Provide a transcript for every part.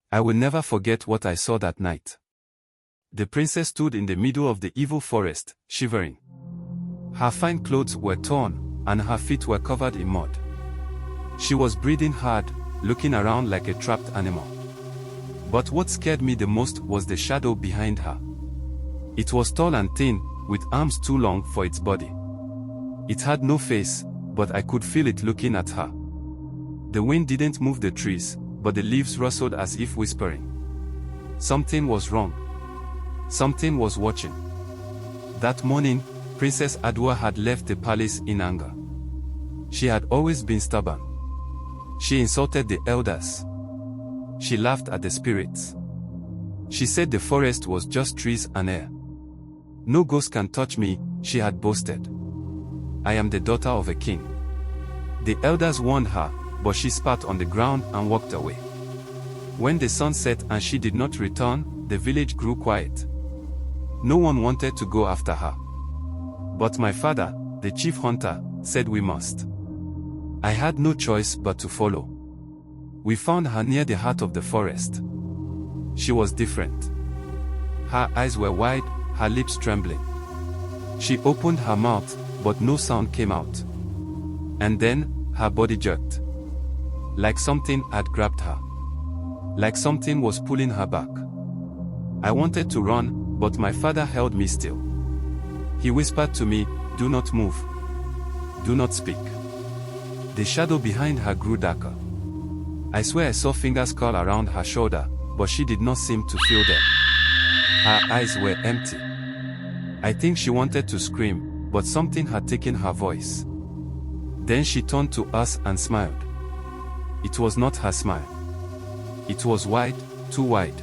I will never forget what I saw that night. The princess stood in the middle of the evil forest, shivering. Her fine clothes were torn, and her feet were covered in mud. She was breathing hard, looking around like a trapped animal. But what scared me the most was the shadow behind her. It was tall and thin, with arms too long for its body. It had no face, but I could feel it looking at her. The wind didn't move the trees, but the leaves rustled as if whispering. Something was wrong. Something was watching. That morning, Princess Adwa had left the palace in anger. She had always been stubborn. She insulted the elders. She laughed at the spirits. She said the forest was just trees and air. No ghost can touch me, she had boasted. I am the daughter of a king. The elders warned her, but she spat on the ground and walked away. When the sun set and she did not return, the village grew quiet. No one wanted to go after her. But my father, the chief hunter, said we must. I had no choice but to follow. We found her near the heart of the forest. She was different. Her eyes were wide, her lips trembling. She opened her mouth, but no sound came out. And then, her body jerked. Like something had grabbed her. Like something was pulling her back. I wanted to run, but my father held me still. He whispered to me, "Do not move. Do not speak." The shadow behind her grew darker. I swear I saw fingers curl around her shoulder, but she did not seem to feel them. Her eyes were empty. I think she wanted to scream, but something had taken her voice. Then she turned to us and smiled. It was not her smile. It was wide, too wide.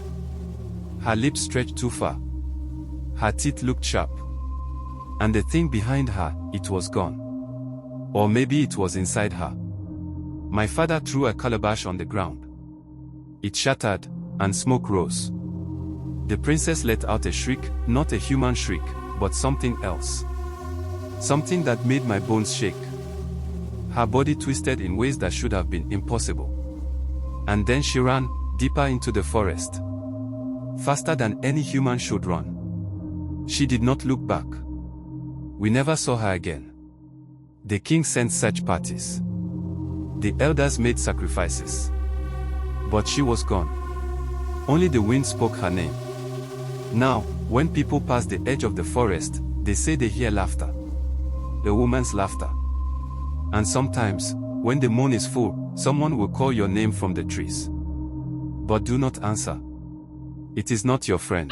Her lips stretched too far. Her teeth looked sharp. And the thing behind her, it was gone. Or maybe it was inside her. My father threw a calabash on the ground. It shattered, and smoke rose. The princess let out a shriek, not a human shriek, but something else. Something that made my bones shake. Her body twisted in ways that should have been impossible. And then she ran, deeper into the forest. Faster than any human should run. She did not look back. We never saw her again. The king sent search parties. The elders made sacrifices. But she was gone. Only the wind spoke her name. Now, when people pass the edge of the forest, they say they hear laughter. A woman's laughter. And sometimes, when the moon is full, someone will call your name from the trees. But do not answer. It is not your friend.